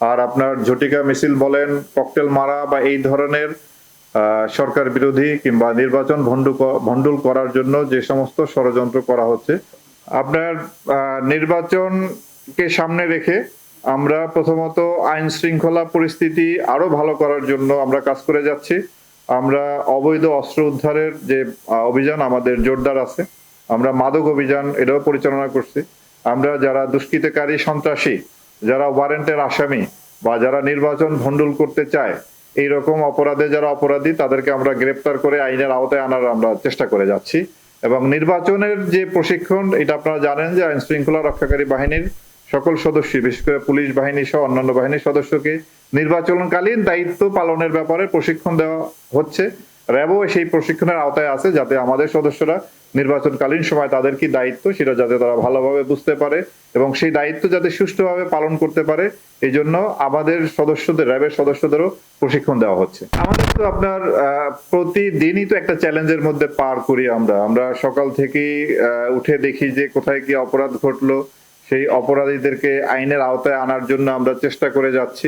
আর আপনার ঝটিকা মিছিল বলেন, ককটেল মারা বা এই ধরনের সরকার বিরোধী কিংবা নির্বাচন ভণ্ডুল করার জন্য যে সমস্ত ষড়যন্ত্র করা হচ্ছে, আপনার নির্বাচনকে সামনে রেখে আমরা প্রথমত আইন শৃঙ্খলা পরিস্থিতি আরো ভালো করার জন্য আমরা কাজ করে যাচ্ছি। আমরা অবৈধ অস্ত্র উদ্ধারের যে অভিযান আমাদের জোরদার আছে। আমরা মাদক অভিযান এটাও পরিচালনা করছি। আমরা যারা দুষ্কৃতকারী সন্ত্রাসী, যারা ওয়ারেন্টের আসামি বা যারা নির্বাচন ভণ্ডুল করতে চায়, এই রকম অপরাধে যারা অপরাধী তাদেরকে আমরা গ্রেপ্তার করে আইনের আওতায় আনার আমরা চেষ্টা করে যাচ্ছি। এবং নির্বাচনের যে প্রশিক্ষণ, এটা আপনারা জানেন যে আইন শৃঙ্খলা রক্ষাকারী বাহিনীর সকল সদস্য, বিশেষ করে পুলিশ বাহিনী সহ অন্যান্য বাহিনীর সদস্যকে নির্বাচনকালীন দায়িত্ব পালনের ব্যাপারে প্রশিক্ষণ দেওয়া হচ্ছে। র্যাবও সেই প্রশিক্ষণের আওতায় আছে, যাতে আমাদের সদস্যরা নির্বাচনকালীন সময় তাদের কি দায়িত্ব সেটা যাতে তারা ভালোভাবে বুঝতে পারে এবং সেই দায়িত্ব যাতে সুষ্ঠুভাবে পালন করতে পারে, এই জন্য আমাদের সদস্যদের, র্যাবের সদস্যদেরও প্রশিক্ষণ দেওয়া হচ্ছে। আমাদের তো আপনার প্রতিদিনই তো একটা চ্যালেঞ্জের মধ্যে পার করি। আমরা সকাল থেকেই উঠে দেখি যে কোথায় কি অপরাধ ঘটলো, সেই অপরাধীদেরকে আইনের আওতায় আনার জন্য আমরা চেষ্টা করে যাচ্ছি।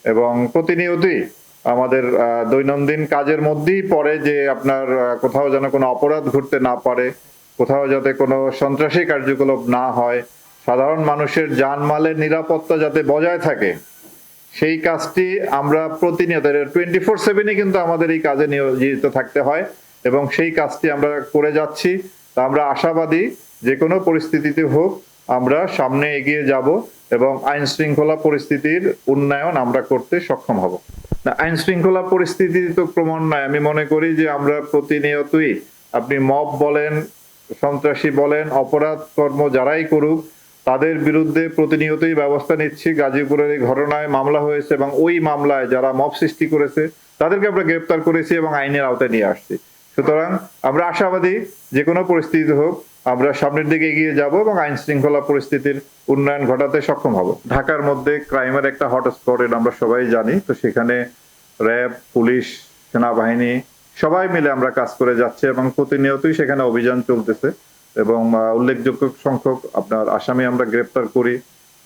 এবং প্রতিনিয়তই আমাদের দৈনন্দিন কাজের মধ্যেই পড়ে যে আপনার কোথাও যেন কোনো অপরাধ ঘটতে না পারে, কোথাও যাতে কোনো সন্ত্রাসী কার্যকলাপ না হয়, সাধারণ মানুষের জানমালের নিরাপত্তা যাতে বজায় থাকে, সেই কাজটি আমরা প্রতিনিয়ত 24/7 কিন্তু আমাদের এই কাজে নিয়োজিত থাকতে হয় এবং সেই কাজটি আমরা করে যাচ্ছি। তা আমরা আশাবাদী যে কোনো পরিস্থিতিতে হোক আমরা সামনে এগিয়ে যাব এবং আইন শৃঙ্খলা পরিস্থিতির উন্নয়ন আমরা করতে সক্ষম হব। আইন শৃঙ্খলা পরিস্থিতি তো ক্রমান্বয়ে আমি মনে করি যে আমরা প্রতিনিয়তই, আপনি মব বলেন, সন্ত্রাসী বলেন, অপরাধ কর্ম যারাই করুক তাদের বিরুদ্ধে প্রতিনিয়তই ব্যবস্থা নিচ্ছি। গাজীপুরের এই ঘটনায় মামলা হয়েছে এবং ওই মামলায় যারা মব সৃষ্টি করেছে তাদেরকে আমরা গ্রেপ্তার করেছি এবং আইনের আওতায় নিয়ে আসছি। সুতরাং আমরা আশাবাদী যে কোনো পরিস্থিতি হোক আমরা সামনের দিকে এগিয়ে যাব এবং আইন শৃঙ্খলা পরিস্থিতির উন্নয়ন ঘটাতে সক্ষম হব। ঢাকার মধ্যে ক্রাইমের একটা হটস্পট, এটা আমরা সবাই জানি। তো সেখানে র্যাব, পুলিশ, সেনাবাহিনী সবাই মিলে আমরা কাজ করে যাচ্ছে এবং প্রতিনিয়তই সেখানে অভিযান চলতেছে এবং উল্লেখযোগ্য সংখ্যক আপনার আসামি আমরা গ্রেপ্তার করি,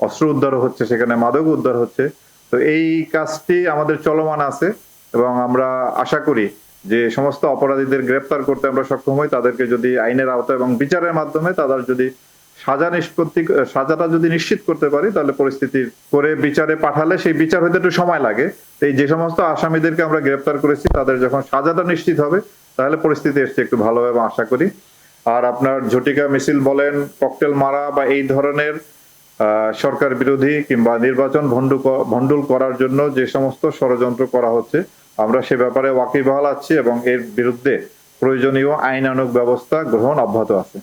অস্ত্র উদ্ধার হচ্ছে, সেখানে মাদক উদ্ধার হচ্ছে। তো এই কাজটি আমাদের চলমান আছে এবং আমরা আশা করি যে সমস্ত অপরাধীদের গ্রেপ্তার করতে আমরা সক্ষম হই। তাদেরকে যদি আইনের আওতায় এবং বিচারের মাধ্যমে তাদের যদি সাজাটা যদি নিশ্চিত করতে পারি, তাহলে পরিস্থিতি করে বিচারে পাঠালে সেই বিচার হইতে একটু সময় লাগে। এই যে সমস্ত আসামিদেরকে আমরা গ্রেপ্তার করেছি তাদের যখন সাজাটা নিশ্চিত হবে তাহলে পরিস্থিতি এসছে একটু ভালো হবে আশা করি। আর আপনার ঝটিকা মিছিল বলেন, ককটেল মারা বা এই ধরনের সরকার বিরোধী কিংবা নির্বাচন ভণ্ডুল করার জন্য যে সমস্ত ষড়যন্ত্র করা হচ্ছে, আমরা সে ব্যাপারে ওয়াকিবহাল আছি এবং এর বিরুদ্ধে প্রয়োজনীয় আইনানুগ ব্যবস্থা গ্রহণ অব্যাহত আছে।